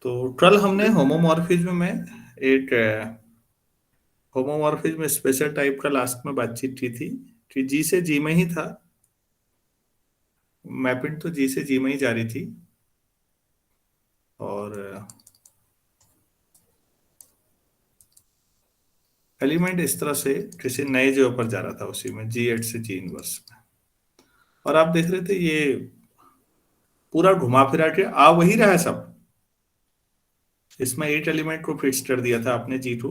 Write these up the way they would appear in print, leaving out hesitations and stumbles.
तो कल हमने होमोमॉर्फिज्म में एक होमोमॉर्फिज्म स्पेशल टाइप का लास्ट में बातचीत की थी कि जी से जी में ही था। मैपिंग तो जी से जी में ही जारी थी और एलिमेंट इस तरह से किसी नए जगह पर जा रहा था, उसी में जी एट से जी इनवर्स में। और आप देख रहे थे ये पूरा घुमा फिरा के आ वही रहा है सब। इसमें एट एलिमेंट को फिक्स कर दिया था आपने जी टू,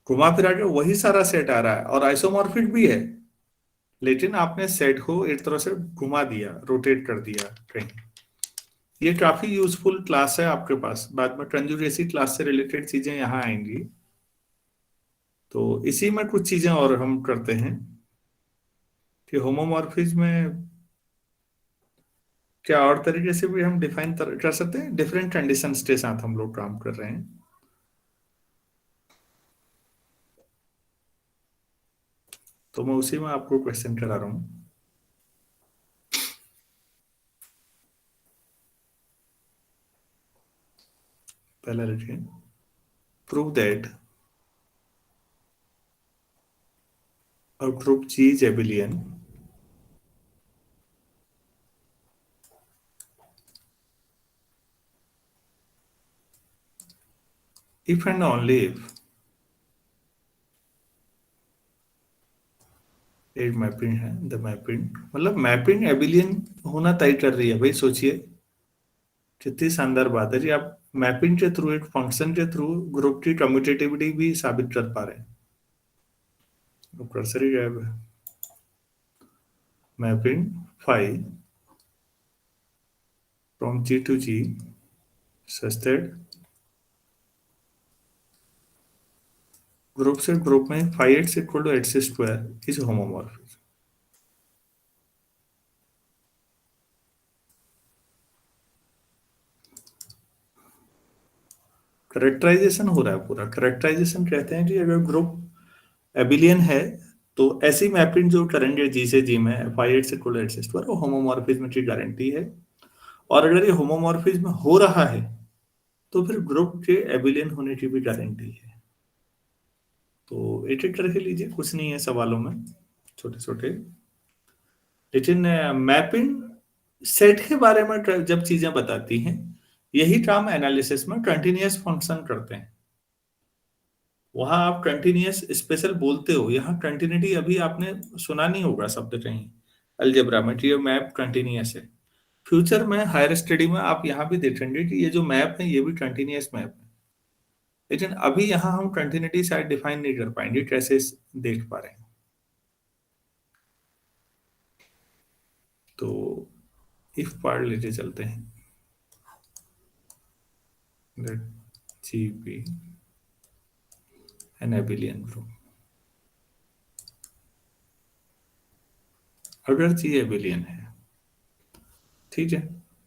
घुमा फिरा के वही सारा सेट आ रहा है और आइसोमॉर्फिक भी है, लेकिन आपने सेट को एक तरह से घुमा दिया, रोटेट कर दिया कहीं। ये काफी यूजफुल क्लास है आपके पास, बाद में कंजुगेसी क्लास से रिलेटेड चीजें यहाँ आएंगी। तो इसी में कुछ चीजें और हम करते हैं कि होमोमॉर्फिज्म में क्या और तरीके से भी हम डिफाइन कर सकते हैं, डिफरेंट कंडीशंस के साथ हम लोग काम कर रहे हैं। तो मैं उसी में आपको क्वेश्चन करा रहा हूँ। पहला लिखिए, prove that a group G is abelian if and only if एक मैपिंग है, द मैपिंग मतलब मैपिंग एबिलियन होना तय कर रही है। भाई सोचिए कितनी शानदार बात है जी, आप मैपिंग के थ्रू, एक फंक्शन के थ्रू ग्रुप की कम्यूटेटिविटी भी साबित कर पा रहे हैं। तो कर्सर ही गायब है। Mapping five from G to G such that group से ग्रुप में 5x equal to x square is homomorphic. Characterisation हो रहा है पूरा। करेक्टराइजेशन कहते हैं कि अगर ग्रुप एबिलियन है तो ऐसी मैपिंग जो करेंगे जी से जी में 5x equal to x square, वो होमोमॉर्फिज्म की गारंटी है। और अगर ये होमोमॉर्फिज्म हो रहा है तो फिर ग्रुप के एबिलियन होने की भी गारंटी है। तो एक एक करके लीजिए, कुछ नहीं है सवालों में, छोटे छोटे। लेकिन मैपिंग सेट के बारे में जब चीजें बताती हैं, यही काम एनालिसिस में कंटिन्यूअस फंक्शन करते हैं। वहां आप कंटिन्यूअस स्पेशल बोलते हो, यहाँ कंटिन्यूटी अभी आपने सुना नहीं होगा शब्द कहीं अलजेब्रा में कि ये मैप कंटिन्यूअस है। फ्यूचर में हायर स्टडी में आप यहाँ भी देखेंगे कि ये जो मैप है ये भी कंटिन्यूअस मैप है। लेकिन अभी यहाँ हम कंटिन्यूटी शायद डिफाइन नहीं कर पाएंगे, कैसे देख पा रहे हैं। तो इफ पार्ट लेते चलते हैं, let G be an abelian group. अगर जी एबिलियन है, ठीक है,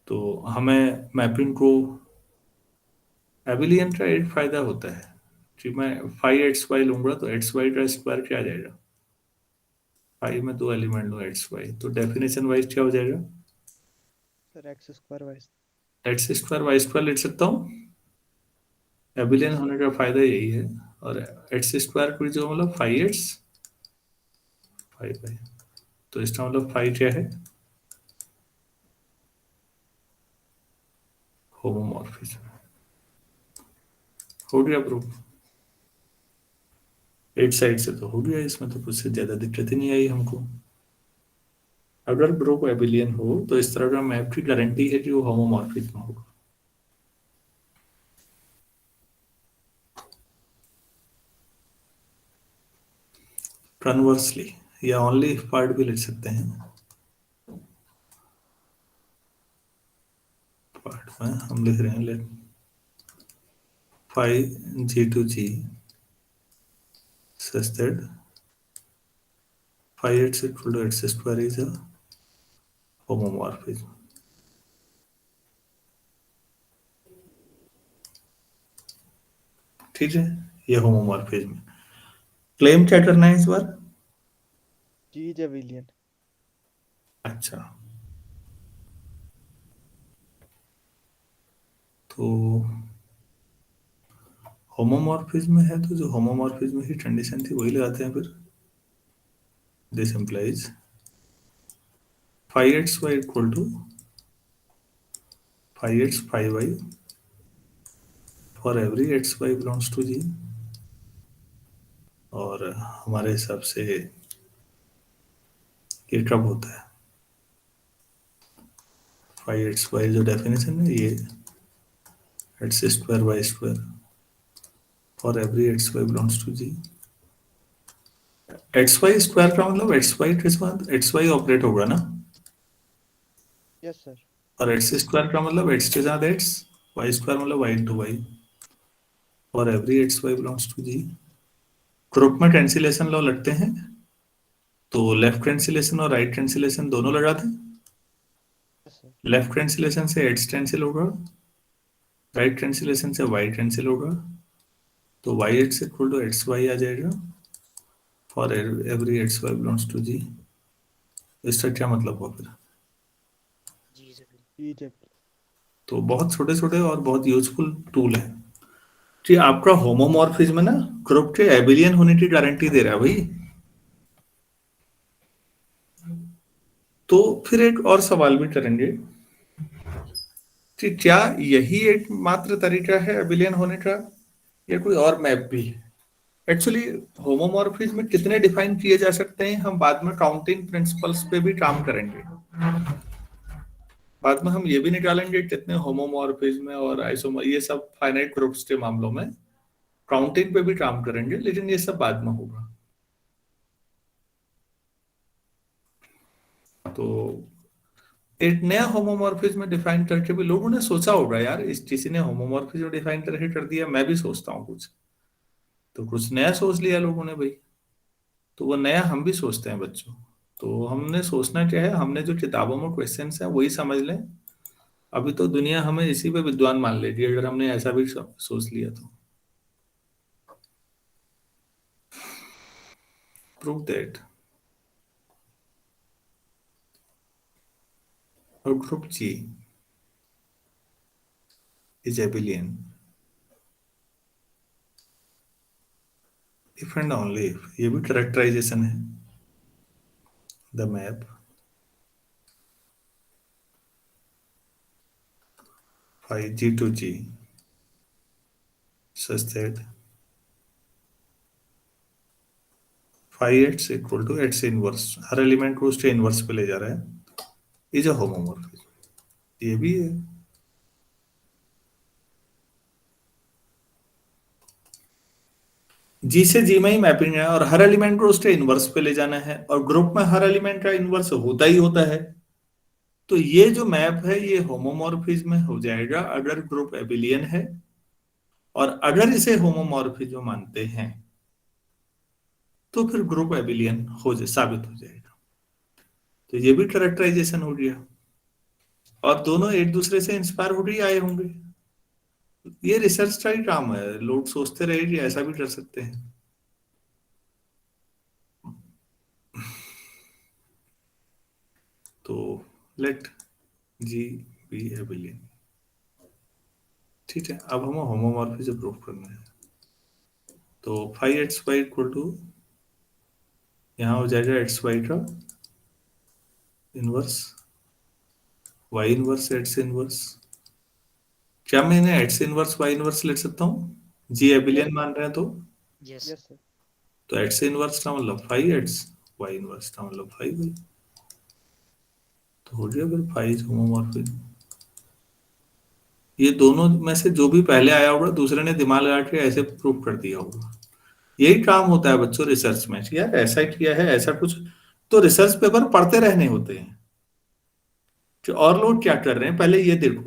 तो हमें मैपिंग को एबिलियन का एक फायदा होता है कि मैं 5xy लूंगा तो xy का स्क्वायर क्या आ जाएगा, 5 में दो एलिमेंट लो xy, तो डेफिनेशन वाइज क्या हो जाएगा, sir x square y. X square y square लिख सकता हूँ। Abelian yes sir. होने का फायदा यही है। और एक्स स्क्वायर को जो मतलब 5x 5y, तो इसका मतलब 5 क्या है, होमोमॉर्फिज्म। हो गया प्रूफ। एक साइड से तो हो गया, इसमें तो कुछ से ज्यादा दिक्कत ही नहीं आई हमको। अगर ग्रुप एबिलियन हो तो इस तरह का मैप की गारंटी है कि वो होमोमॉर्फिज्म होगा। कन्वर्सली या ओनली इफ पार्ट भी लिख सकते हैं। पार्ट में हम लिख रहे हैं, late 5g to g such that 5x equal to x square is a homomorphism। ठीक है, ये होमोमॉर्फिज्म। क्लेम क्या करना है इस बार। जी जेविलियन। अच्छा, तो होमोमॉर्फिज्म में है तो जो होमोमॉर्फिज्म की कंडीशन थी वही लगाते हैं फिर। This implies 5xy equal to 5x 5y for every xy belongs to G. और हमारे हिसाब से ये कब होता है? 5xy जो डेफिनेशन है ये x square y square for every xy belongs to G. X y square का मतलब एक्स वाई ऑपरेट होगा ना, यस सर। और एक्स स्क्वायर का मतलब एक्स के साथ एक्स, वाई स्क्वायर मतलब वाई इंटू वाई और every x Y belongs to G. Group में कैंसिलेशन लॉ लगते हैं, तो लेफ्ट कैंसिलेशन और राइट कैंसिलेशन दोनों लगा दें। Yes sir. लेफ्ट कैंसिलेशन से एक्स कैंसिल होगा, राइट कैंसिलेशन से वाई कैंसिल होगा, तो Y X equal to X Y आ जाएगा for every x Y belongs to G. इसका क्या मतलब हुआ फिर? जी से बिल्कुल। जी जब तो बहुत छोटे छोटे और बहुत यूजफुल टूल है जी। आपका होमोमॉर्फिज्म ना ग्रुप के एबिलियन होने की गारंटी दे रहा है भाई। तो फिर एक और सवाल भी करेंगे कि क्या यही एक मात्र तरीका है एबिलियन होने का, या कोई और मैप भी है? एक्चुअली होमोमॉर्फिज्म में कितने डिफाइन किए जा सकते हैं हम बाद में काउंटिंग प्रिंसिपल्स पे भी काम करेंगे। बाद में हम ये भी निकालेंगे कितने होमोमॉर्फिज्म और आइसोमर, ये सब फाइनाइट ग्रुप्स के मामलों में काउंटिंग पे भी काम करेंगे, लेकिन ये सब बाद में होगा। तो एक नया होमोमॉर्फिज्म डिफाइन करके भी लोगों ने सोचा होगा यार, इस किसी ने होमोमॉर्फिज्म डिफाइन करके कर दिया, मैं भी सोचता हूँ कुछ, तो कुछ नया सोच लिया लोगों ने भाई। तो वो नया हम भी सोचते हैं बच्चों। तो हमने सोचना क्या है, हमने जो किताबों में क्वेश्चंस हैं वही समझ लें। अभी तो दुनिया हमें इसी पे विद्वान मान लेगी अगर हमने ऐसा भी सोच लिया तो। प्रूव दैट और group G is abelian if and only if, ये भी कैरेक्टराइजेशन है। The map 5G to G such that 5x equal to x inverse, हर एलिमेंट को उसके इनवर्स पे ले जा रहा है, इज अ होमोमॉर्फिज्म। ये भी है। जी से जी में ही मैपिंग है और हर एलिमेंट को उसके इनवर्स पे ले जाना है, और ग्रुप में हर एलिमेंट का इनवर्स होता ही होता है। तो ये जो मैप है ये होमोमॉर्फिज्म हो जाएगा अगर ग्रुप एबिलियन है, और अगर इसे होमोमॉर्फिज्म मानते हैं तो फिर ग्रुप एबिलियन साबित हो जाएगा। तो ये भी कैरेक्टराइजेशन हो गया, और दोनों एक दूसरे से इंस्पायर हो गई आए होंगे। ये रिसर्च का ही काम है, लोग सोचते रहे कि ऐसा भी कर सकते हैं। तो लेट जी बी एबिलियन। ठीक है, अब हमें होमोमॉर्फिज्म प्रूव करना है। तो 5xy इक्वल टू, यहाँ हो जाएगा xy का inverse, y inverse x inverse. क्या मैं इन्हें x इनवर्स y इनवर्स लिख सकता हूँ? जी एबिलियन मान रहे हैं तो yes. Yes sir. x inverse का मतलब 5x, y इनवर्स का मतलब 5y। तो हो गया फिर 5 होमोमॉर्फिज्म। ये दोनों में से जो भी पहले आया होगा दूसरे ने दिमाग लगा के ऐसे प्रूव कर दिया होगा। यही काम होता है बच्चों रिसर्च में कि यार ऐसा किया है ऐसा कुछ, तो रिसर्च पेपर पढ़ते रहने होते हैं कि और लोग क्या कर रहे हैं पहले ये देखो,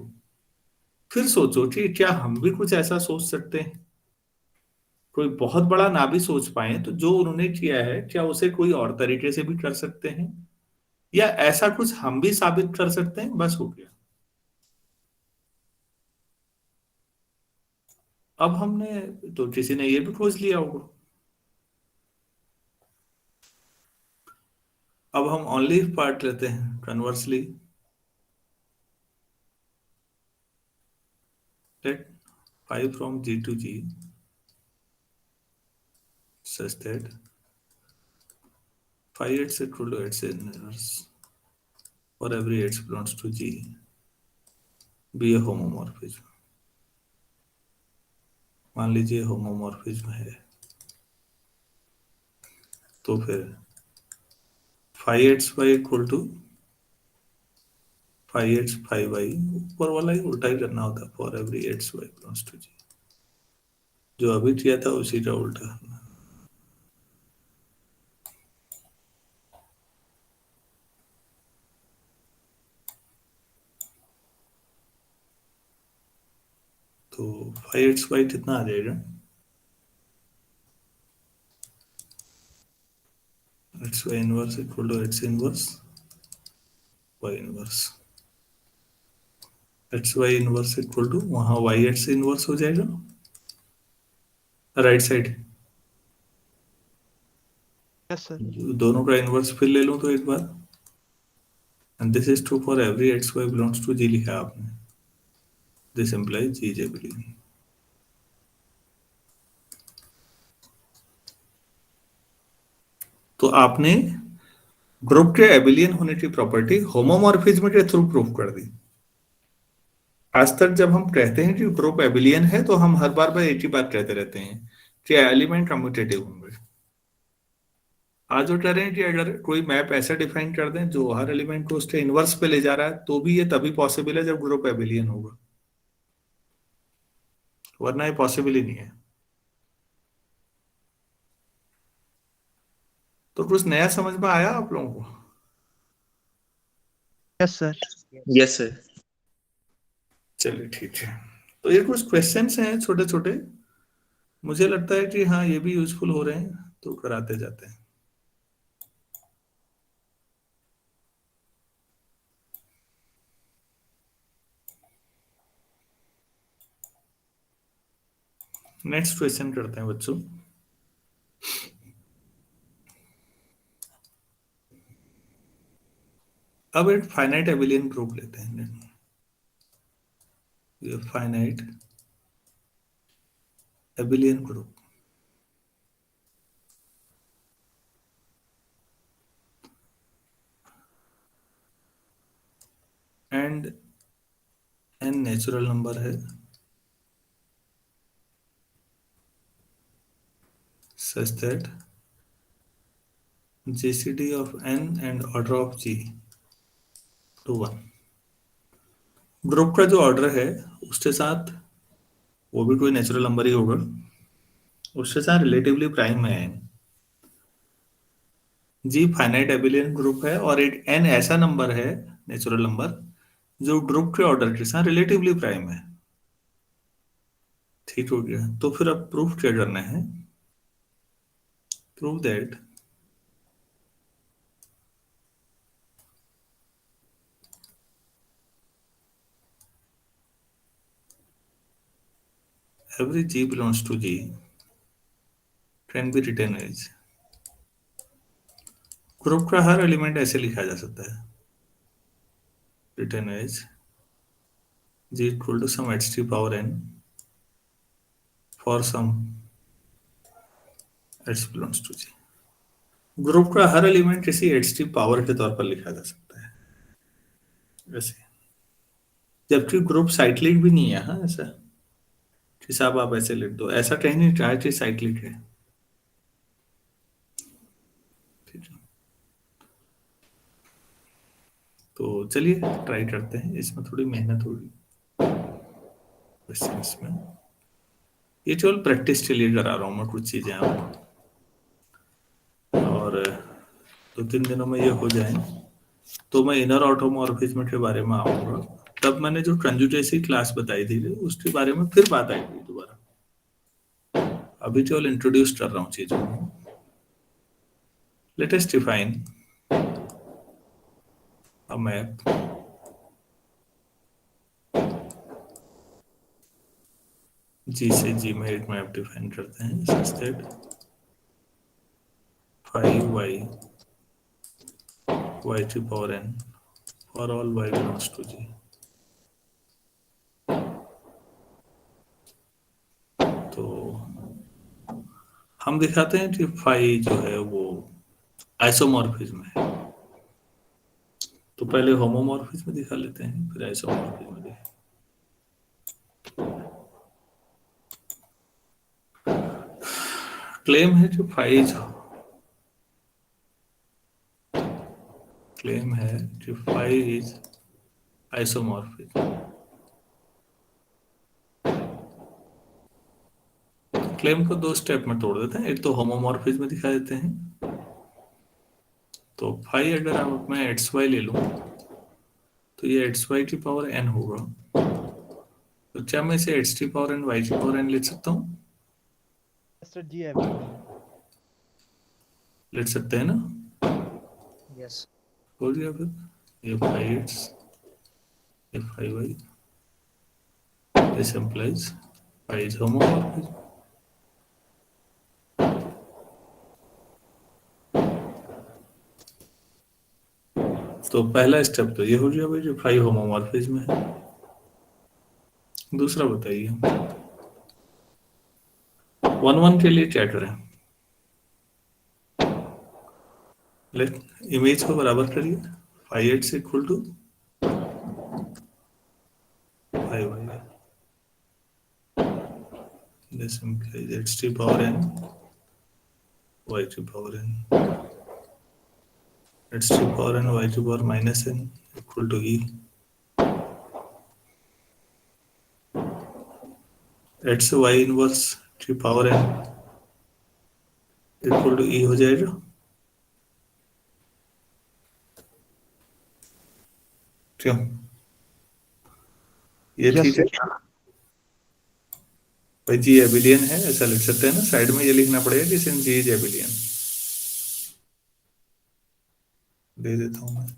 फिर सोचो कि क्या हम भी कुछ ऐसा सोच सकते हैं। कोई बहुत बड़ा ना भी सोच पाए तो जो उन्होंने किया है क्या उसे कोई और तरीके से भी कर सकते हैं, या ऐसा कुछ हम भी साबित कर सकते हैं, बस हो गया। अब हमने, तो किसी ने ये भी खोज लिया होगा। अब हम ओनली पार्ट लेते हैं कन्वर्सली। लेट 5 फ्रॉम G to G such that phi x equal to x inverse for every x belongs to G be a homomorphism. मान लीजिए होमोमॉर्फिज्म है, तो फिर phi X Y equal to phi X phi Y, ऊपर वाला ही उल्टा ही करना होता है, for every x Y belongs to G, जो अभी किया था उसी का उल्टा करना। तो फाई एक्स वाई कितना आ जाएगा, x Y inverse equal to x inverse y inverse, x Y inverse equal to वहां वाई एक्स इनवर्स हो जाएगा राइट साइड, Yes, sir. दोनों का इनवर्स फिर ले लूं तो एक बार, and this is true for every x Y belongs to G लिखा आपने, this implies G is abelian. तो आपने ग्रुप के एबिलियन होने की प्रॉपर्टी होमोमॉर्फिज्म के थ्रू प्रूव कर दी। आज तक जब हम कहते हैं कि ग्रुप एबिलियन है तो हम हर बार एक ही बात कहते रहते हैं कि एलिमेंट कम्यूटेटिव होंगे। आज वो कह रहे हैं कि अगर कोई मैप ऐसा डिफाइन कर दें जो हर एलिमेंट को उसके इनवर्स पे ले जा रहा है, तो भी ये तभी पॉसिबल है जब ग्रुप एबिलियन होगा, वरना ये पॉसिबल ही नहीं है। तो कुछ नया समझ में आया आप लोगों को? Yes, sir. Yes sir. चलिए ठीक है, तो ये कुछ क्वेश्चंस हैं छोटे छोटे, मुझे लगता है कि हाँ ये भी यूजफुल हो रहे हैं, तो कराते जाते हैं। नेक्स्ट क्वेश्चन करते हैं बच्चों। अब एक फाइनाइट एबिलियन ग्रुप लेते हैं, ये finite abelian group, and n natural number है such that GCD of n and order of G to 1। Group का जो ऑर्डर है उसके साथ वो भी कोई नेचुरल नंबर ही होगा, उसके साथ रिलेटिवली प्राइम है n। जी फाइनाइट एबिलियन ग्रुप है और एक n ऐसा नंबर है नेचुरल नंबर जो ग्रुप के ऑर्डर के साथ रिलेटिवली प्राइम है। ठीक हो गया, तो फिर अब प्रूफ क्या करना है? Prove that every G belongs to G can be written as, group का हर एलिमेंट ऐसे लिखा जा सकता है, written as G equal to some ht power n for some h belongs to G। Group का हर एलिमेंट किसी ht पावर के तौर पर लिखा जा सकता है वैसे, जबकि ग्रुप साइक्लिक भी नहीं है। हाँ ऐसा कि साहब आप ऐसे लिख दो, ऐसा कहीं नहीं कहा कि साइक्लिक है। ठीक है, तो चलिए ट्राई करते हैं, इसमें थोड़ी मेहनत होगी क्वेश्चंस में, ये केवल प्रैक्टिस के लिए करा रहा हूँ मैं कुछ चीजें आपको, और 2-3 दिनों में ये हो जाए तो मैं इनर ऑटोमॉर्फिज्म के बारे में आऊंगा। तब मैंने जो कंजुगेसी क्लास बताई थी उसके बारे में फिर बात आएगी दोबारा, अभी केवल इंट्रोड्यूस कर रहा हूँ चीजों को। Let us define a map G से जी में एक मैप डिफाइन करते हैं such that phi Y Y to power n for all y belongs to G। तो हम दिखाते हैं कि फाई जो है वो आइसोमॉर्फिज्म है। तो पहले होमोमॉर्फिज्म दिखा लेते हैं, फिर आइसोमॉर्फिज्म दिखा। क्लेम है कि फाई जो क्लेम है कि फाई इज आइसोमॉर्फिज्म। क्लेम को दो स्टेप में तोड़ देते हैं, एक तो होमोमॉर्फिज्म दिखा देते हैं। तो फाई अगर आप मैं एक्स वाई ले लूं तो ये एक्स वाई की पावर एन होगा। तो क्या मैं इसे एक्स की पावर एन वाई की पावर एन लिख सकता हूँ? Yes, sir. G abelian. लिख सकते हैं ना? Yes. हो गया फिर, ये फाई एक्स, ये phi y, this implies phi is homomorphism. तो पहला स्टेप तो ये हो गया भाई, जो फाई होमोमॉर्फिज्म है। दूसरा बताइए, वन वन के लिए क्या करें? लेट इमेज को बराबर करिए, phi x equal to phi y, this implies x की पावर एन वाई की पावर एन, एक्स की पावर एन वाई की power minus n equal to e, x Y inverse की power n equal to e हो जाएगा। क्यों? ये Yes, ठीक है sir. क्या? भाई जी एबिलियन है ऐसा लिख सकते हैं ना, साइड में ये लिखना पड़ेगा कि सिंस जी इज एबिलियन। दे देता हूं मैं,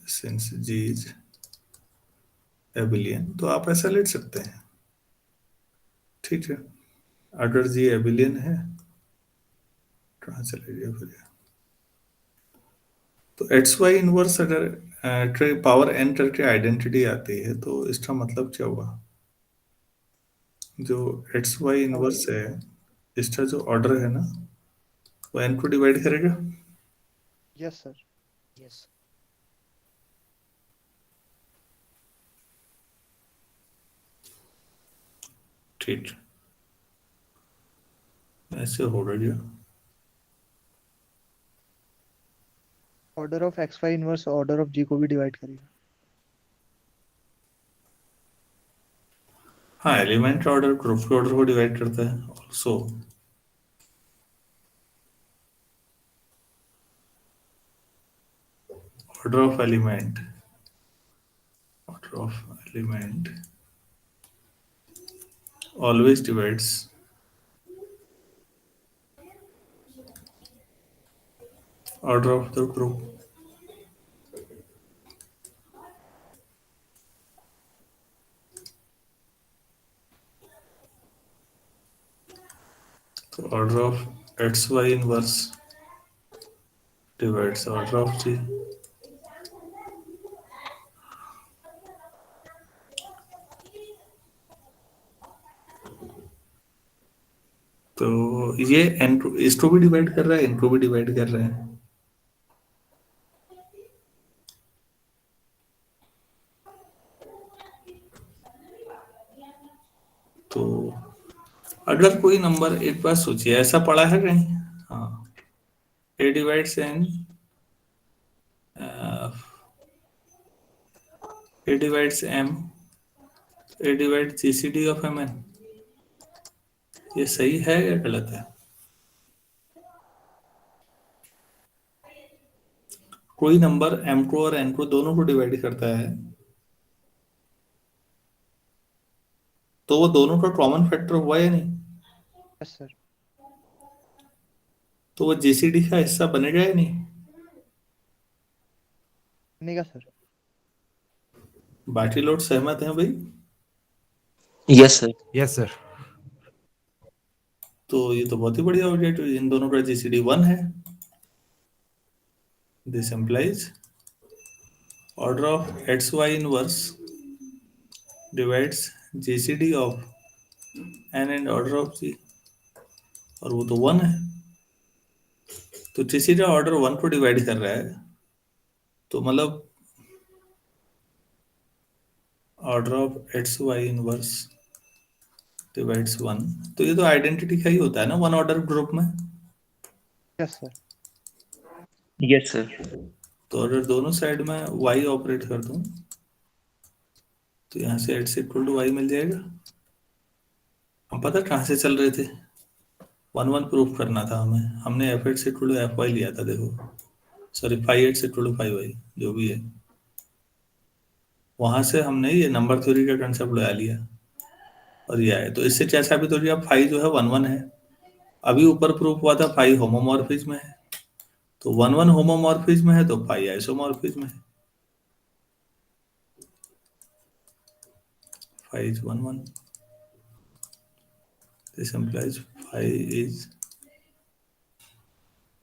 सिंस जी इज एबिलियन, तो आप ऐसा लिख सकते हैं। ठीक है, अगर जी एबिलियन है, कहाँ चले गया फिर ये? तो एक्स वाई इनवर्स अगर पावर एन करके आइडेंटिटी आती है तो इसका मतलब क्या हुआ? जो एक्स वाई इनवर्स है इसका जो ऑर्डर है ना, वो एन को डिवाइड करेगा। Yes, sir. Yes. ठीक, ऐसे हो गया। Order of xy inverse order of g को भी divide करेगा. हाँ, एलिमेंट ऑर्डर ग्रुप के ऑर्डर को डिवाइड करता है also. order of element always divides order of the group। तो order of xy inverse divides order of g। तो ये n को इसको भी डिवाइड कर रहा है, इनको भी डिवाइड कर रहे हैं। तो अगर कोई नंबर, एक बात सोचिए, ऐसा पढ़ा है कहीं? हाँ, a divides n, a divides m, a divides gcd of mn। ये सही है या गलत है? कोई नंबर m को और n को दोनों को डिवाइड करता है तो वो दोनों का कॉमन फैक्टर हुआ या नहीं? Yes, sir. तो वो जीसीडी का हिस्सा बनेगा या नहीं? बनेगा सर. बाकी लोग सहमत हैं भाई? Yes, sir. Yes, sir. तो ये तो बहुत ही बढ़िया हो गया, तो इन दोनों का जीसीडी 1 है। This implies order of x Y inverse divides GCD of N and order of G, और वो तो 1 है, तो तीसरा ऑर्डर 1 को डिवाइड कर रहा है, तो मतलब order of x Y inverse divides 1, तो ये तो आइडेंटिटी का ही होता है ना 1 ऑर्डर ग्रुप में। Yes sir. Yes, sir. तो अगर दोनों साइड में y ऑपरेट कर दूं, तो यहाँ से x इक्वल टू वाई मिल जाएगा। हम पता कहाँ से चल रहे थे, 1 1 प्रूफ करना था हमें, हमने f x equal to f y लिया था, देखो sorry 5x equal to 5y जो भी है, वहां से हमने ये नंबर थ्योरी का कंसेप्ट लगा लिया और ये आया। तो इससे क्या साबित हो गया, 5 जो है 1 1 है। अभी ऊपर प्रूफ हुआ था 5 होमोमॉर्फिज्म है, तो 1 1 होमोमॉर्फिज्म है तो 5 आइसोमॉर्फिज्म है। 5 is 1 1, this implies 5 is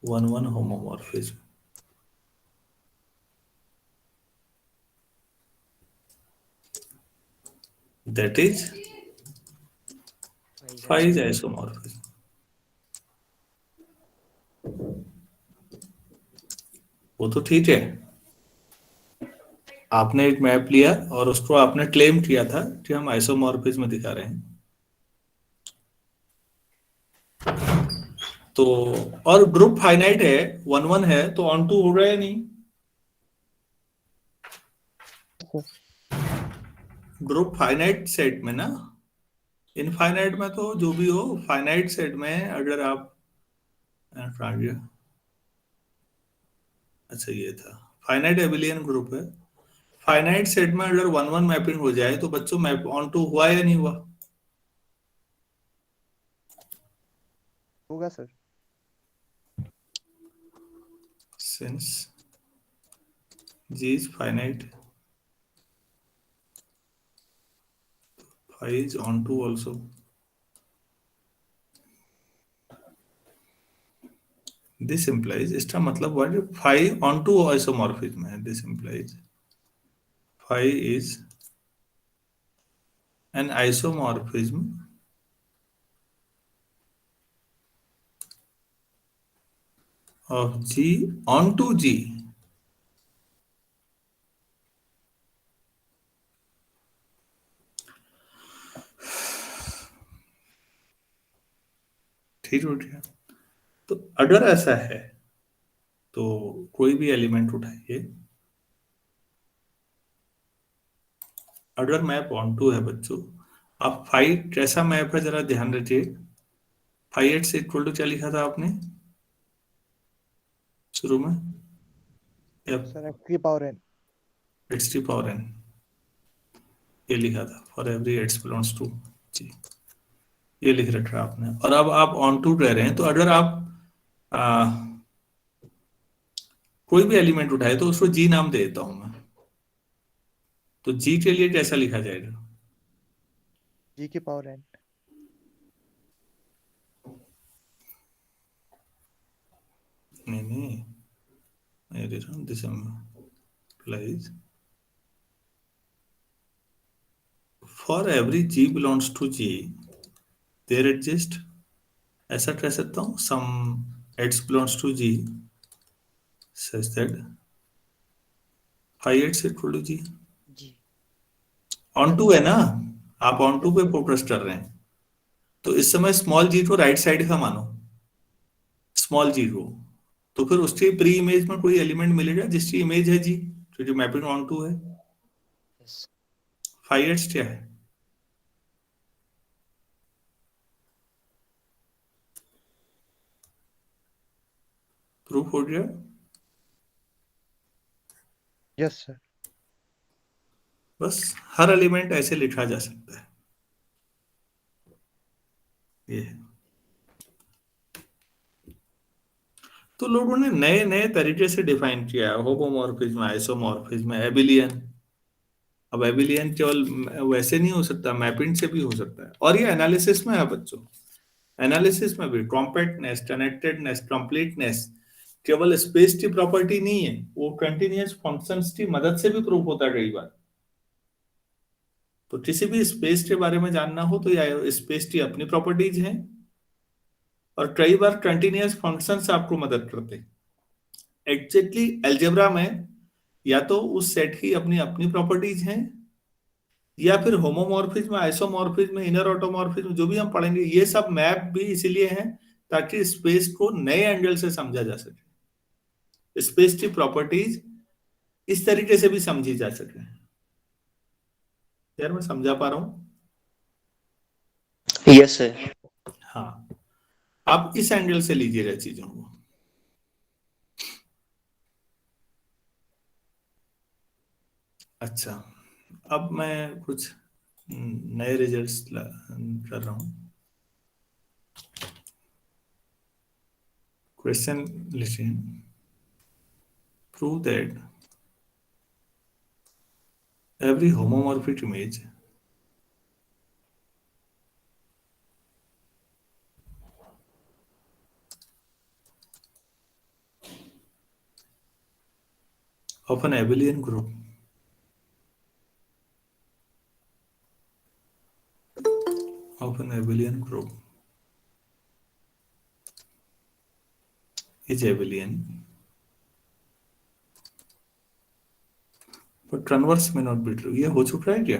1 1 homomorphism. That is 5 is isomorphism. वो तो ठीक है, आपने एक मैप लिया और उसको आपने क्लेम किया था कि हम आइसोमॉर्फिज्म दिखा रहे हैं, तो और ग्रुप फाइनाइट है 1 1 है, तो ऑन टू हो रहा है नहीं, ग्रुप फाइनाइट सेट में ना, इनफाइनाइट में तो जो भी हो, फाइनाइट सेट में अगर आप अच्छा ये था फाइनाइट एबिलियन ग्रुप है, फाइनाइट सेट में अगर 1 1 मैपिंग हो जाए तो बच्चों मैप ऑन टू हुआ या नहीं हुआ? होगा sir. Since G is finite, phi is on to also. This implies, इसका मतलब what है, phi onto isomorphism है, this implies phi is an isomorphism of G onto G. ठीक हो गया। तो अगर ऐसा है तो कोई भी एलिमेंट उठाइए, अगर मैप ऑन टू है बच्चों, आप 5 कैसा मैप है जरा ध्यान रखिए, 5 से इक्वल टू क्या लिखा था आपने शुरू में? सर x की power n। X T power N, ये लिखा था for every X belongs to G, ये लिख रखा आपने। और अब आप ऑन टू कह रहे हैं, तो अगर आप कोई भी एलिमेंट उठाए तो उसको जी नाम दे देता हूं मैं, तो जी के लिए कैसा लिखा जाएगा? g की पावर n। नहीं नहीं, मैं दे रहा हूँ this implies for every G belongs to G there exist, ऐसा कह सकता हूँ some X belongs to G such that 5x equal to G. G onto है ना, आप ऑन टू पे फोकस कर रहे हैं, तो इस समय स्मॉल जी को राइट साइड का मानो, स्मॉल जी को, तो फिर उसके प्री इमेज में कोई एलिमेंट मिलेगा जिसकी इमेज है जी, क्योंकि मैपिंग ऑन टू है। यस 5x क्या है? प्रूफ हो गया। Yes sir. बस हर एलिमेंट ऐसे लिखा जा सकता है, ये है। तो लोगों ने नए नए तरीके से डिफाइन किया है, होमोमॉर्फिज्म, आइसोमॉर्फिज्म, एबिलियन। अब एबिलियन केवल वैसे नहीं हो सकता, मैपिंग से भी हो सकता है, और ये एनालिसिस में है बच्चों, एनालिसिस में भी कॉम्पैक्टनेस, कनेक्टेडनेस, कंप्लीटनेस केवल स्पेस की प्रॉपर्टी नहीं है, वो कंटिन्यूअस फंक्शंस की मदद से भी प्रूफ होता है कई बार। तो किसी भी स्पेस के बारे में जानना हो तो या स्पेस की अपनी प्रॉपर्टीज हैं, और कई बार कंटिन्यूअस फंक्शंस आपको मदद करते हैं। एग्जैक्टली अलजेब्रा में या तो उस सेट की अपनी अपनी प्रॉपर्टीज हैं, या फिर होमोमॉर्फिज्म, आइसोमॉर्फिज्म, इनर ऑटोमॉर्फिज्म, जो भी हम पढ़ेंगे, ये सब मैप भी इसीलिए हैं ताकि स्पेस को नए एंगल से समझा जा सके, स्पेस की प्रॉपर्टीज इस तरीके से भी समझी जा सके। यार मैं समझा पा रहा हूं? Yes, sir. हाँ, आप इस एंगल से लीजिएगा चीजों को। अच्छा, अब मैं कुछ नए रिजल्ट्स कर रहा हूं। क्वेश्चन लिखिए, prove that every homomorphic image of an abelian group is abelian, but converse may not be true। ये हो चुका है क्या?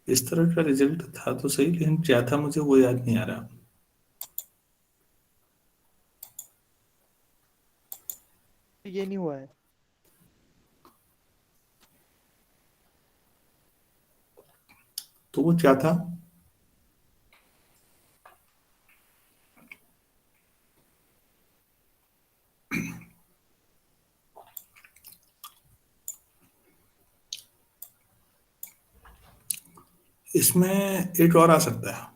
इस तरह का रिजल्ट था तो सही, लेकिन क्या था मुझे वो याद नहीं आ रहा। ये नहीं हुआ है। तो वो क्या था? इसमें एक और आ सकता है।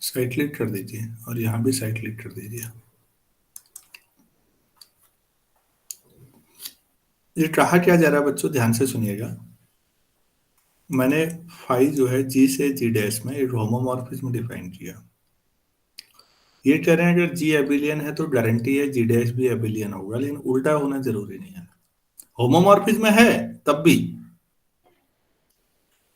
साइड क्लिक कर दीजिए और यहां भी साइड क्लिक कर दीजिए। ये कहा क्या जा रहा है बच्चों, ध्यान से सुनिएगा। मैंने फाई जो है जी से जी डैश में एक होमोमॉर्फिज्म डिफाइन किया। ये कह रहे हैं अगर जी एबिलियन है तो गारंटी है जी डैश भी एबिलियन होगा, लेकिन उल्टा होना जरूरी नहीं है। होमोमॉर्फिज्म है तब भी,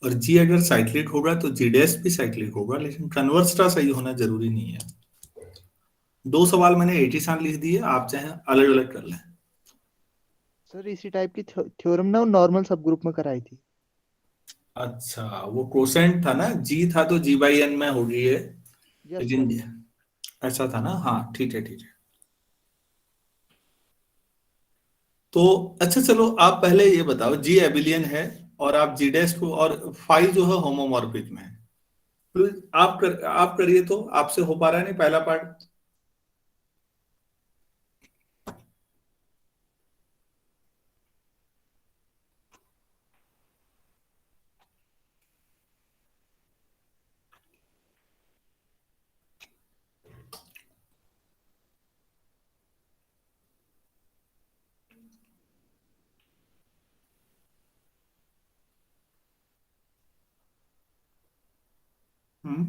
और जी अगर साइक्लिक होगा तो जी डैश भी साइक्लिक होगा, लेकिन कन्वर्स का सही होना जरूरी नहीं है। दो सवाल मैंने एक ही साथ लिख दिए, आप चाहे अलग अलग कर लें। सर इसी टाइप की थ्योरम ना नॉर्मल सब ग्रुप में कराई थी। अच्छा, वो कोसेंट था ना, जी था तो जी बाई एन में होगी ये, यस लेकिन सर। ऐसा था ना। हाँ ठीक है ठीक है। तो अच्छा चलो, आप पहले ये बताओ, जी एबिलियन है और आप जी डैश को, और फाई जो है होमोमॉर्फिज्म है। प्लीज आप करिए, तो आपसे हो पा रहा है नहीं पहला पार्ट। हम्म।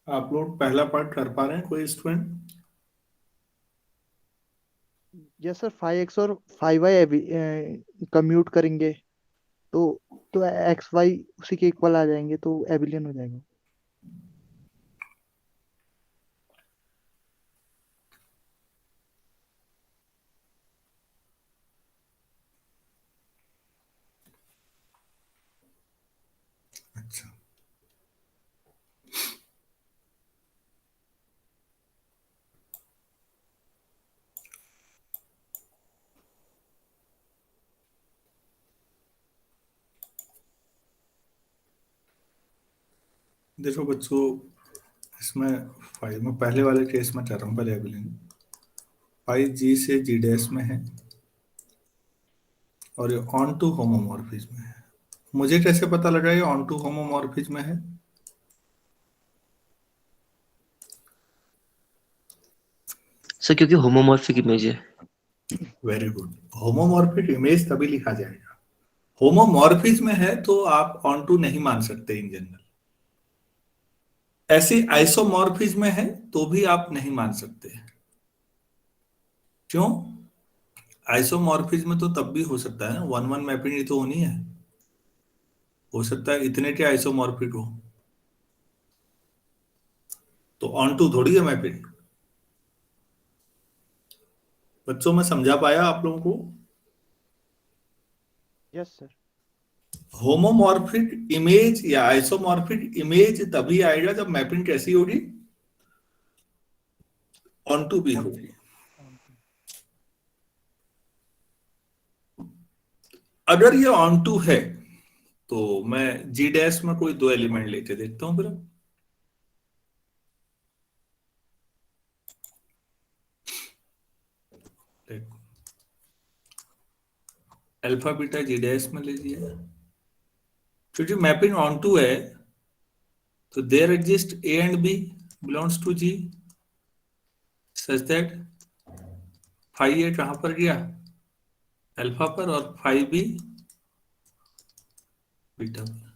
आप लोग पहला पार्ट कर पा रहे हैं कोई स्टूडेंट? यस सर 5x और 5y कम्यूट करेंगे तो एक्स वाई उसी के इक्वल आ जाएंगे तो एबिलियन हो जाएगा। अच्छा, देखो बच्चों, इसमें फाइव में पहले वाले केस में कर रहा हूँ पहले एबिलियन। फाई जी से जी डैश में है और ये ऑन टू होमोमॉर्फिज्म है। मुझे कैसे पता लगा ये ऑन टू होमोमॉर्फिज्म है? सर क्योंकि होमोमॉर्फिक इमेज है। Very good. होमोमॉर्फिक इमेज तभी लिखा जाएगा। होमोमॉर्फिज्म है तो आप ऑन टू नहीं मान सकते इन जनरल। ऐसे आइसोमॉर्फिज्म है तो भी आप नहीं मान सकते। क्यों? आइसोमॉर्फिज्म तो तब भी हो सकता है ना, वन वन मैपिंग ही तो होनी है। हो सकता है इतने के आइसोमॉर्फिक हो, तो ऑन टू थोड़ी है मैपिंग। बच्चों में समझा पाया आप लोगों को? Yes sir. होमोमॉर्फिक इमेज या आइसोमॉर्फिक इमेज तभी आएगा जब मैपिंग कैसी होगी? ऑन टू भी होगी। अगर ये ऑन टू है तो मैं जी डैश में कोई दो एलिमेंट लेके देखता हूं। फिर देखो, अल्फा बीटा जी डैश में लीजिए। क्योंकि मैपिंग ऑन टू है तो there exist A and B belongs to G such that phi A कहां पर गया? अल्फा पर, और फाई बी बीटा पर।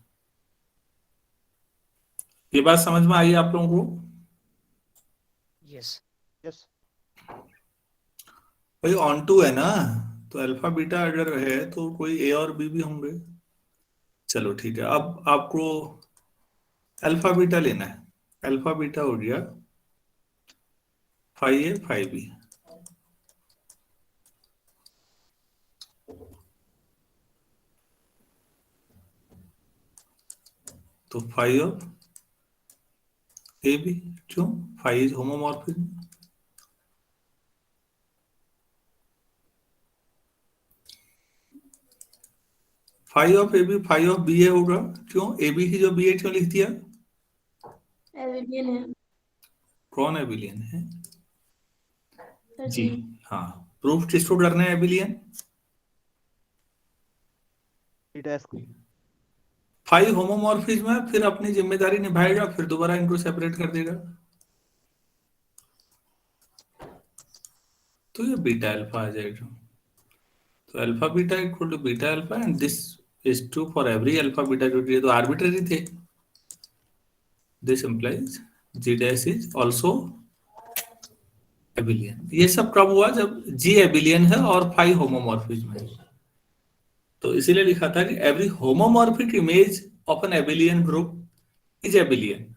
ये बात समझ में आई आप लोगों को? Yes. यस। भाई ऑन टू है ना, तो अल्फा बीटा अगर है तो कोई ए और बी भी होंगे। चलो ठीक है, अब आपको अल्फा बीटा लेना है। अल्फा बीटा हो गया फाई ए फाई बी। तो फाई ऑफ ए बी। क्यों? Phi is homomorphism. Phi of A B phi of B A होगा। क्यों? ए बी की जो बी ए क्यों लिख दिया? एविलियन है कौन एबिलियन है? सर जी। जी। हाँ, प्रूफ किसको करना है एबिलियन? डैश को। फाई होमोमॉर्फिज्म है, फिर अपनी जिम्मेदारी निभाएगा, फिर दोबारा इनको सेपरेट कर देगा। तो ये बीटा अल्फा आ जाएगा। तो alpha beta equal to beta alpha and this is true for every alpha beta, क्योंकि ये तो आर्बिट्ररी थे। This implies G dash is also abelian. ये सब कब हुआ? जब जी एबिलियन है और फाई होमोमॉर्फिज्म है। तो इसीलिए लिखा था कि every homomorphic image of an abelian group is abelian.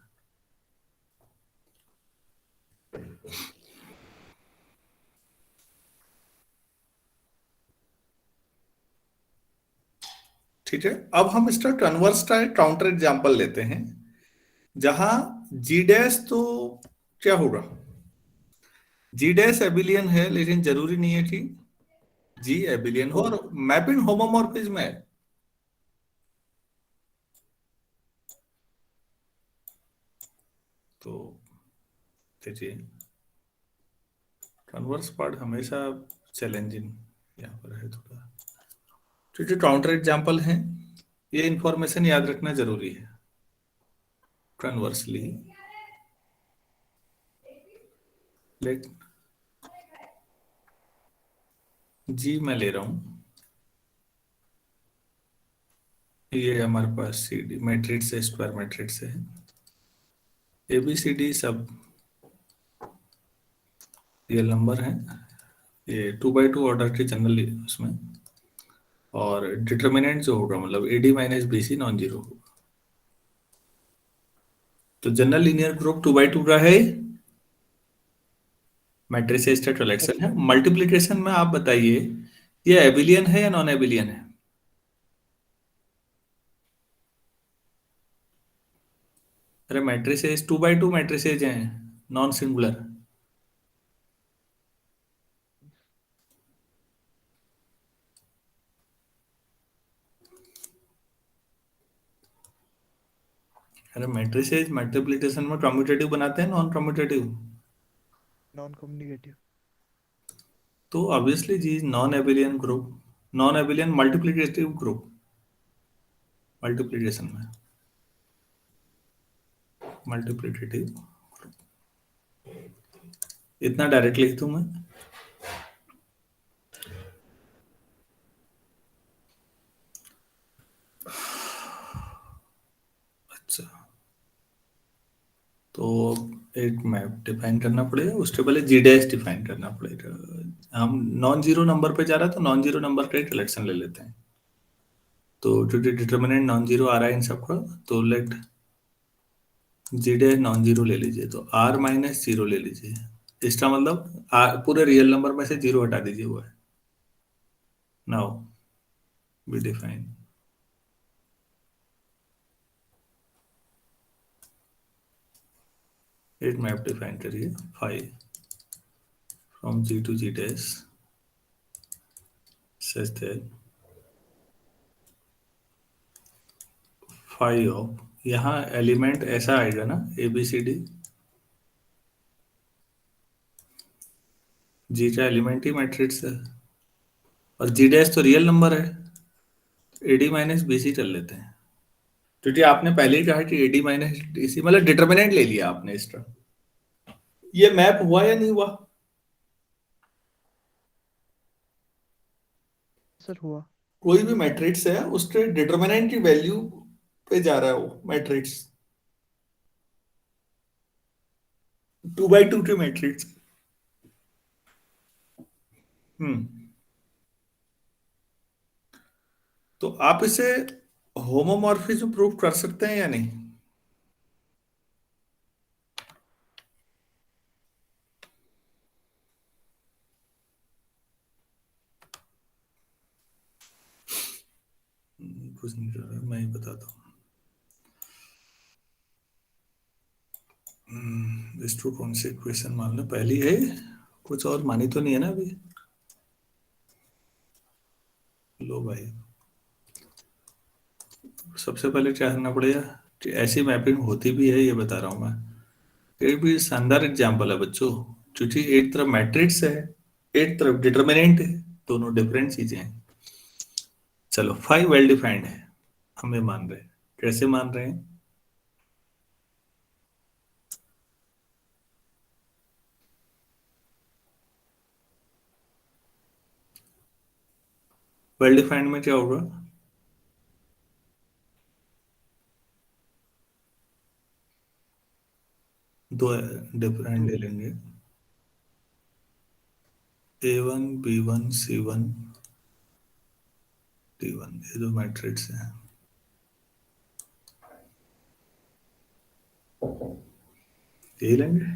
ठीक है, अब हम इसका कन्वर्स का एक काउंटर एग्जांपल लेते हैं, जहां जी डैश तो क्या होगा? जी डैश एबिलियन है, लेकिन जरूरी नहीं है कि जी एबिलियन हो, और मैपिंग होमोमॉर्फिज्म है। तो देखिए, कन्वर्स पार्ट हमेशा चैलेंजिंग यहाँ पर है थोड़ा, क्योंकि काउंटर एग्जांपल है। ये इंफॉर्मेशन याद रखना जरूरी है। कन्वर्सली लेट जी मैं ले रहा हूं, ये हमारे पास सी डी मैट्रिक्स है, स्क्वायर मैट्रिक्स है। ए बी सी डी सब रियल नंबर है। ये 2x2 ऑर्डर के जनरल उसमें, और डिटर्मिनेंट जो होगा मतलब a D minus B c non zero होगा। तो जनरल लीनियर ग्रुप 2x2 का है, मैट्रिसेस का कलेक्शन है। मल्टीप्लिकेशन में आप बताइए ये एबिलियन है या नॉन एबिलियन है? अरे मैट्रिसेस 2x2 मैट्रिसेस हैं, नॉन सिंगुलर। अरे मैट्रिसेस मल्टीप्लिकेशन में कम्यूटेटिव बनाते हैं, नॉन कम्यूटेटिव? Non communicative. तो ऑब्वियसली जी non abelian group, non abelian multiplicative group, multiplication में मल्टीप्लिकेटिव, इतना डायरेक्ट लिख दूं मैं। अच्छा, तो एक मैप डिफाइन करना पड़ेगा, उसके पहले जी डैश डिफाइन करना पड़ेगा। हम नॉन जीरो नंबर पे जा रहा है तो नॉन जीरो नंबर का एक कलेक्शन ले लेते हैं। तो क्योंकि डिटर्मिनेंट नॉन जीरो आ रहा है इन सबका, तो लेट जी डैश नॉन जीरो ले लीजिए, तो आर माइनस जीरो ले लीजिए। इसका मतलब पूरे रियल नंबर में से जीरो हटा दीजिए, हुआ है। नाउ बी डिफाइन एक मैप डिफाइन करिए, five from G to G dash such that five of, यहाँ एलिमेंट ऐसा आएगा ना, ए बी सी डी, जी का एलिमेंट ही मैट्रिक्स है और जी डैश तो रियल नंबर है, A D minus B C कर लेते हैं, क्योंकि आपने पहले ही कहा कि A D minus D C, मतलब डिटर्मिनेंट ले लिया आपने इसका। ये मैप हुआ या नहीं हुआ? सर हुआ। कोई भी मैट्रिक्स है उसके डिटर्मिनेंट की वैल्यू पे जा रहा है वो मैट्रिक्स, 2 by 2 के मैट्रिक्स। हम्म, तो आप इसे होमोमॉर्फिज्म प्रूव कर सकते हैं या नहीं? कुछ नहीं कर रहा, मैं ही बताता हूँ। इसको कौन सी इक्वेशन मान लो, पहली है, कुछ और मानी तो नहीं है ना अभी? लो भाई, सबसे पहले क्या करना पड़ेगा कि ऐसी मैपिंग होती भी है, ये बता रहा हूँ मैं। ये भी शानदार एग्जाम्पल है बच्चों, क्योंकि एक तरफ मैट्रिक्स है, एक तरफ डिटर्मिनेंट है, दोनों डिफरेंट चीजें हैं। चलो, फाइव वेल डिफाइंड है, हमें मान रहे हैं, कैसे मान रहे हैं? वेल डिफाइंड में क्या होगा? दो डिफरेंट ले लेंगे, A1 B1 C1 D1, ये दो मैट्रिक्स हैं, यही लेंगे।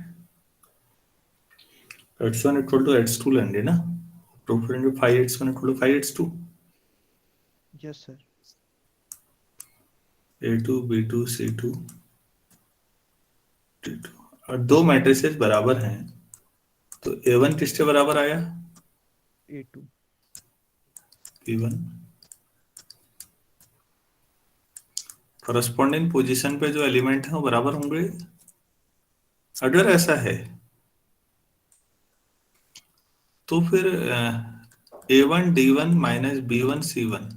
x1 इक्वल टू x2 लेंगे ना, प्रूफ करेंगे 5x1 equal to 5x2, yes sir. A2 B2 C2 D2, और दो मैट्रिसेस बराबर हैं, तो A1 किसके बराबर आया? A2। B1। करस्पॉन्डिंग पोजीशन पे जो एलिमेंट है वो बराबर होंगे। अगर ऐसा है तो फिर A1 D1 minus B1 C1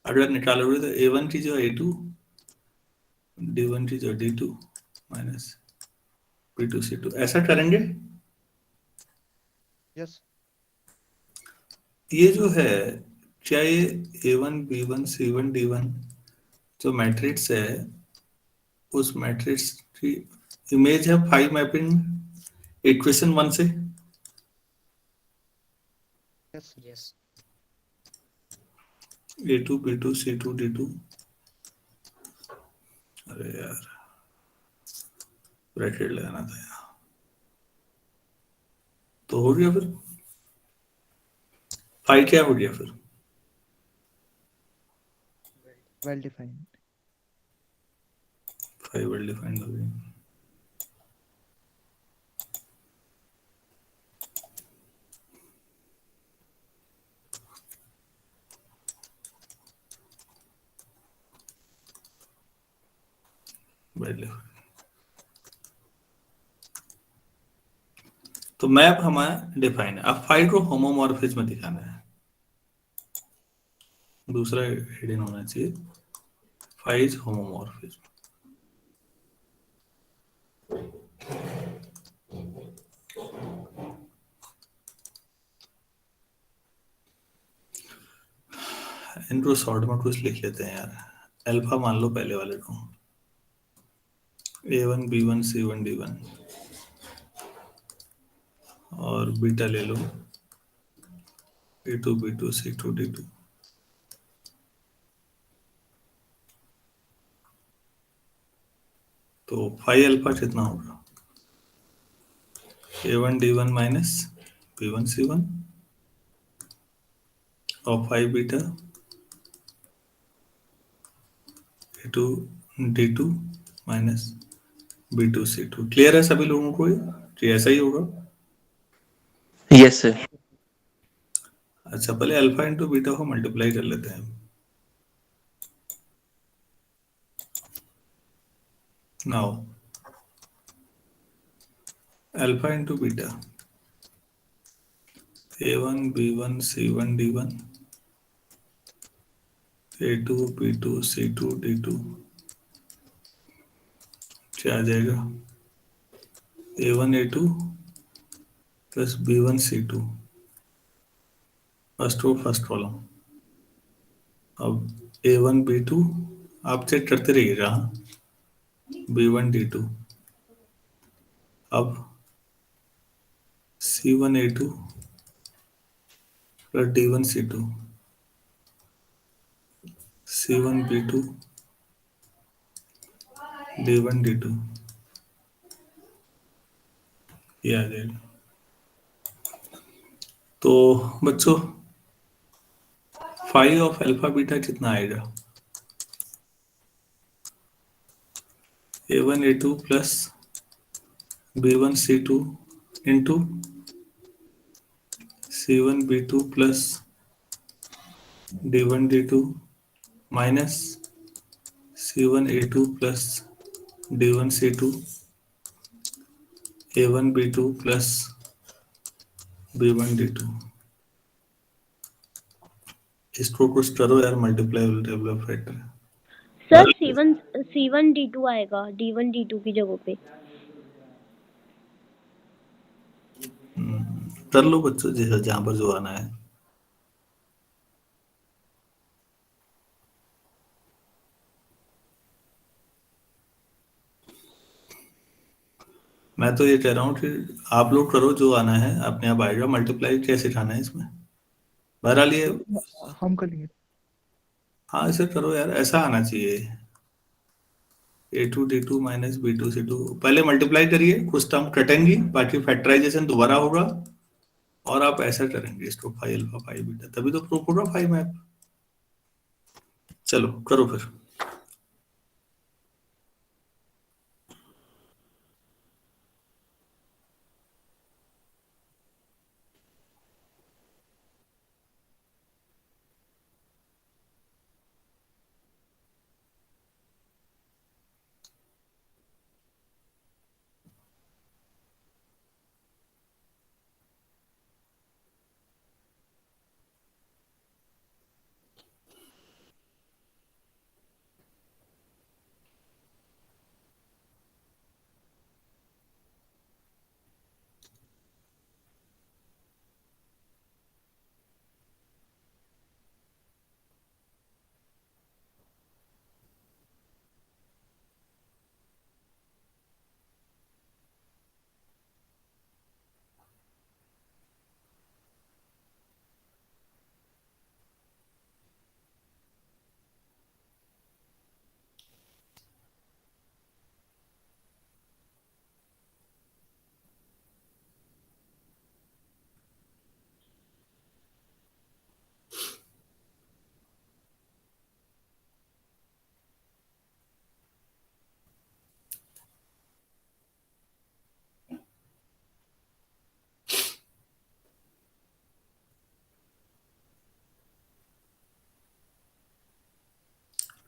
अगर निकालोगे तो A1 की जो A2, D1 की जो D2 माइनस B2 C2, ऐसा करेंगे। यस। ये जो है, क्या ये A1 B1 C1 D1 जो मैट्रिक्स है, उस मैट्रिक्स की इमेज है फाइव मैपिंग इक्वेशन 1 से? Yes. Yes. A2 B2 C2 D2, अरे यार ब्रैकेट लगाना था यार, तो हो गया फिर फाइव, क्या हो गया फिर? Well defined. Five well defined हो गया। वेल डिफाइंड, तो मैप हमारा डिफाइन है। अब फाई को होमोमॉर्फिज्म दिखाना है, दूसरा हेडिंग होना चाहिए फाई इज होमोमॉर्फिज्म। इनको शॉर्ट में कुछ लिख लेते हैं यार। अल्फा मान लो पहले वाले को, A1 B1 C1 D1, और बीटा ले लो A2 B2 C2 D2। तो फाई अल्फा कितना होगा, A1 D1 minus B1 C1, और phi beta A2 D2 minus B2 C2। Clear है सभी लोगों को ये कि ऐसा ही होगा? Yes sir. अच्छा, पहले अल्फा इंटू बीटा को मल्टीप्लाई कर लेते हैं। Now alpha into beta A1 B1 C1 D1 A2 B2 C2 D2 क्या आ जाएगा, A1 A2 plus B1 C2, first row first column. अब A1 B2 आप चेक करते रहिएगा, B1 D2, अब C1 A2 plus D1 C2, C1 B2 D1 D2, ये आ जाएगा। तो बच्चों फाई ऑफ अल्फा बीटा कितना आएगा, A1 A2 plus B1 C2 into C1 B2 plus D1 D2 minus C1 A2 plus D1 C2 A1 B2 plus B1 D2। इसको कुछ करो यार, multiply develop factor. Sir C1 D2 आएगा D1 D2 की जगह पे। कर लो बच्चों जहां पर जो आना है। मैं तो ये कह रहा हूँ कि आप लोग करो जो आना है, अपने आप आएगा। मल्टीप्लाई कैसे खाना है इसमें, बहरहाल ये हम कर लेंगे। हाँ ऐसे करो यार, ऐसा आना चाहिए A2 D2 minus B2 C2। पहले मल्टीप्लाई करिए, कुछ टर्म कटेंगी, बाकी फैक्टराइजेशन दोबारा होगा, और आप ऐसा करेंगे इसको फाई अल्फा फाई बीटा, तभी तो प्रूफ होगा फाई मैप। चलो करो फिर।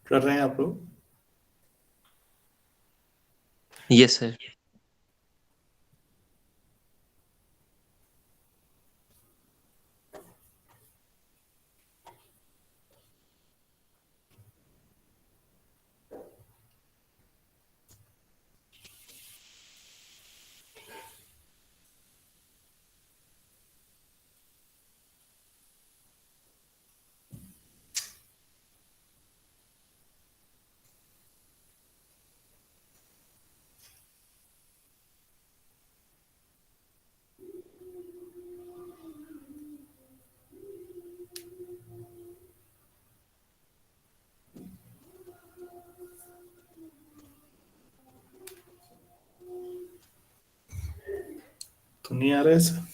कर रहे हैं आप लोग? Yes sir. तो नहीं आ रहा है ऐसा।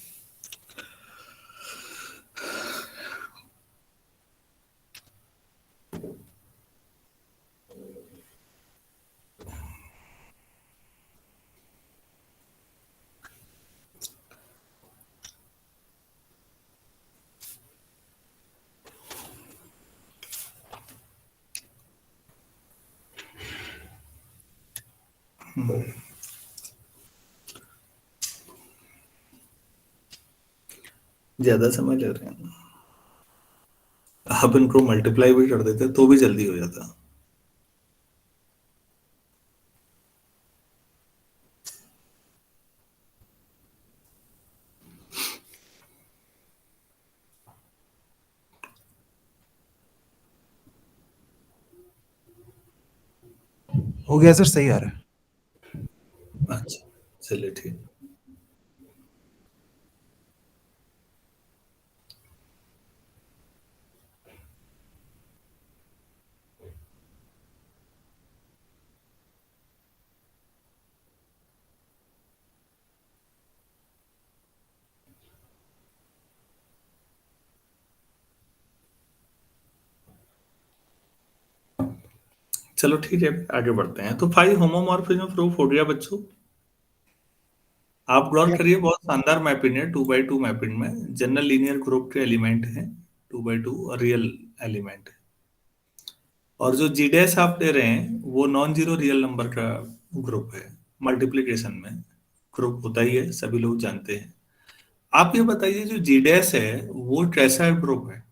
ज्यादा समय ले रहे हैं। आप इनको मल्टीप्लाई भी कर देते तो भी जल्दी हो जाता। हो गया सर, सही आ रहा है। अच्छा चलिए ठीक। चलो ठीक है, आगे बढ़ते हैं। तो 5 होमोमॉर्फिज्म प्रूफ हो गया बच्चों। आप गौर Yes. करिए, बहुत शानदार मैपिंग है 2x2 मैपिंग में। जनरल लीनियर ग्रुप के एलिमेंट हैं 2x2 और रियल एलिमेंट है। और जो जी डैश आप ले रहे हैं वो नॉन जीरो रियल नंबर का ग्रुप है। मल्टीप्लिकेशन में ग्रुप होता ही है, सभी लोग जानते हैं। आप ये बताइए, जो जी डैश है वो कैसा ग्रुप है?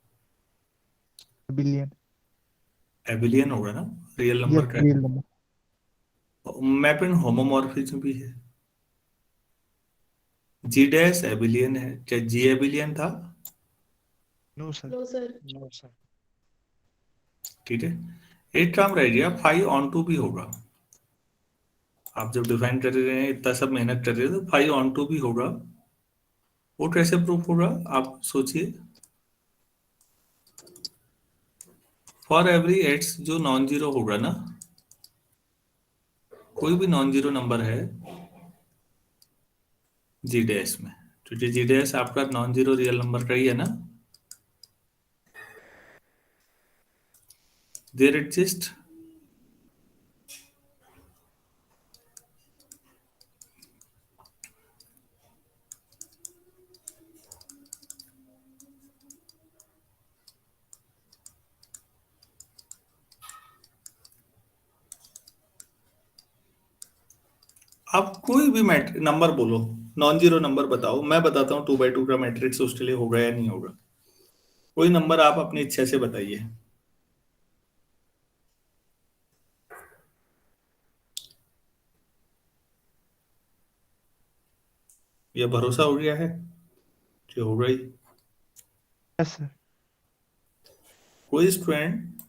बिलियन। एबिलियन होगा ना, रियल यस, नंबर का रियल नंबर। मैपिंग होमोमॉर्फिज्म भी है। जी डैश एबिलियन है, क्या जी एबिलियन था? No sir. No sir. No, sir. ठीक है, एक काम रह गया, 5 ऑन टू भी होगा। आप जब डिफाइन कर रहे हैं, इतना सब मेहनत कर रहे हैं, तो 5 ऑन टू भी होगा। वो कैसे प्रूफ होगा आप सोचिए। फॉर एवरी एक्स जो नॉन जीरो होगा ना, कोई भी नॉन जीरो नंबर है जी डैश में, क्योंकि जी डैश आपका नॉन जीरो रियल नंबर का ही है ना, देयर एग्जिस्ट आप कोई भी मैट्रिक नंबर बोलो, नॉन जीरो नंबर बताओ, मैं बताता हूँ 2x2 का मैट्रिक्स उसके लिए होगा या नहीं होगा। कोई नंबर आप अपनी इच्छा से बताइए। ये भरोसा हो गया है कि होगा ही। Yes sir. कोई स्टूडेंट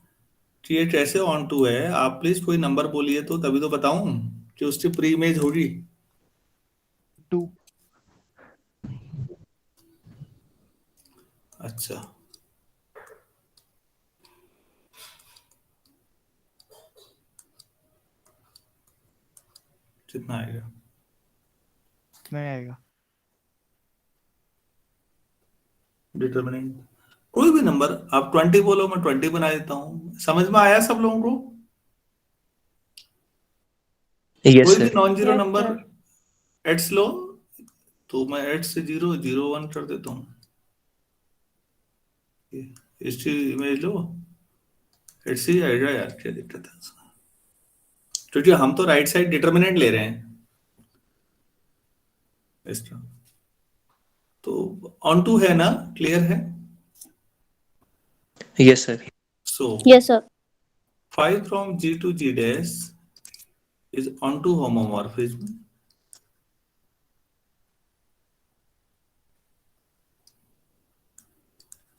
कि ये कैसे ऑन टू है, आप प्लीज कोई नंबर बोलिए तो तभी तो बताऊं कि उसकी प्री इमेज होगी। 2। अच्छा, कितना आएगा? नहीं आएगा। डिटर्मिनेंट कोई भी नंबर आप 20 बोलो, मैं 20 बना देता हूँ। समझ में आया सब लोगों को? यस कोई भी sir. Non zero Yes, number sir. एट्स लो तो मैं एट से 0 0 1 कर देता हूँ। इसकी इमेज लो, एट से ही आएगा यार, क्या दिक्कत है? क्योंकि हम तो राइट साइड डिटर्मिनेंट ले रहे हैं इसका। तो ऑन टू है ना, क्लियर है? Yes sir. So yes sir. 5 from G to G dash is onto homomorphism,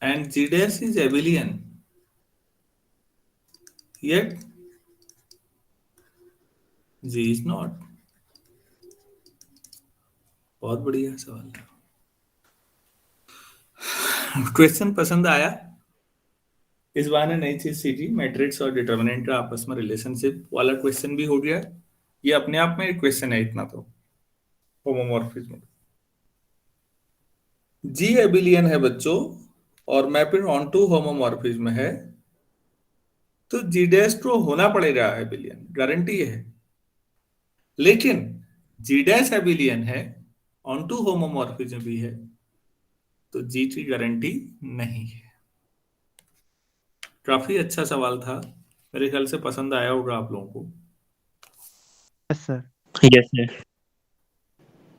and G dash is abelian, yet G is not. बहुत बढ़िया सवाल। क्वेश्चन पसंद आया? इस बार ने नई चीज सीखी, मैट्रिक्स और डिटर्मिनेंट का आपस में रिलेशनशिप वाला क्वेश्चन भी हो गया। ये अपने आप में एक क्वेश्चन है इतना तो, होमोमॉर्फिज्म। जी एबिलियन है बच्चों और मैपिंग ऑन टू होमोमॉर्फिज्म है, तो जी डैश ट्रू होना पड़ेगा एबिलियन, गारंटी है। लेकिन जी डैश एबिलियन है, ऑन टू होमोमॉर्फिज्म भी है, तो जी की गारंटी नहीं है। काफी अच्छा सवाल था, मेरे ख्याल से पसंद आया होगा आप लोगों को। Yes sir. Yes sir.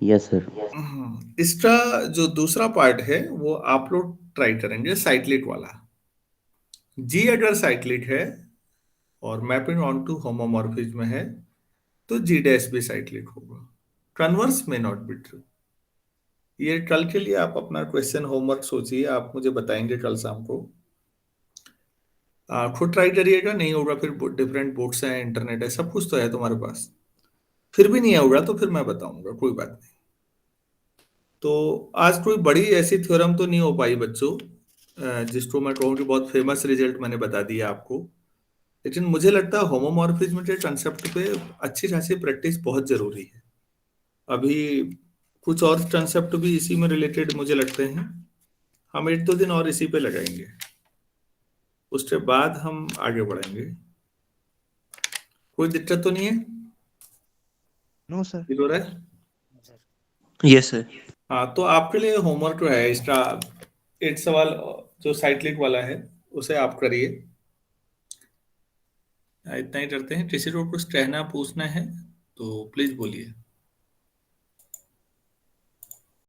Yes sir. इसका जो दूसरा पार्ट है वो आप लोग ट्राई करेंगे, साइक्लिक वाला। जी अगर साइक्लिक है और मैपिंग ऑन टू होमोमॉर्फिज्म है, तो जी डैश भी साइक्लिक होगा। कन्वर्स में नॉट बी ट्रू। ये कल के लिए आप अपना क्वेश्चन होमवर्क सोचिए, आप मुझे बताएंगे कल शाम को। खुद ट्राई करिएगा, नहीं होगा फिर डिफरेंट बुक्स हैं, इंटरनेट है, सब कुछ तो है तुम्हारे पास। फिर भी नहीं होगा तो फिर मैं बताऊंगा, कोई बात नहीं। तो आज कोई बड़ी ऐसी थ्योरम तो नहीं हो पाई बच्चों जिसको मैं कहूँ कि बहुत फेमस रिजल्ट मैंने बता दिया आपको, लेकिन मुझे लगता है होमोमॉर्फिज्म के कंसेप्ट पे अच्छी खासी प्रैक्टिस बहुत जरूरी है। अभी कुछ और कंसेप्ट भी इसी में रिलेटेड मुझे लगते हैं, हम 1-2 दिन और इसी पे लगाएंगे, उसके बाद हम आगे बढ़ेंगे। कोई दिक्कत तो नहीं है? No sir. ठीक हो रहा है? Sir yes sir. हाँ, तो आपके लिए होमवर्क जो है इसका 8 सवाल जो साइक्लिक वाला है उसे आप करिए। इतना ही करते हैं, किसी को कुछ कहना पूछना है तो प्लीज बोलिए।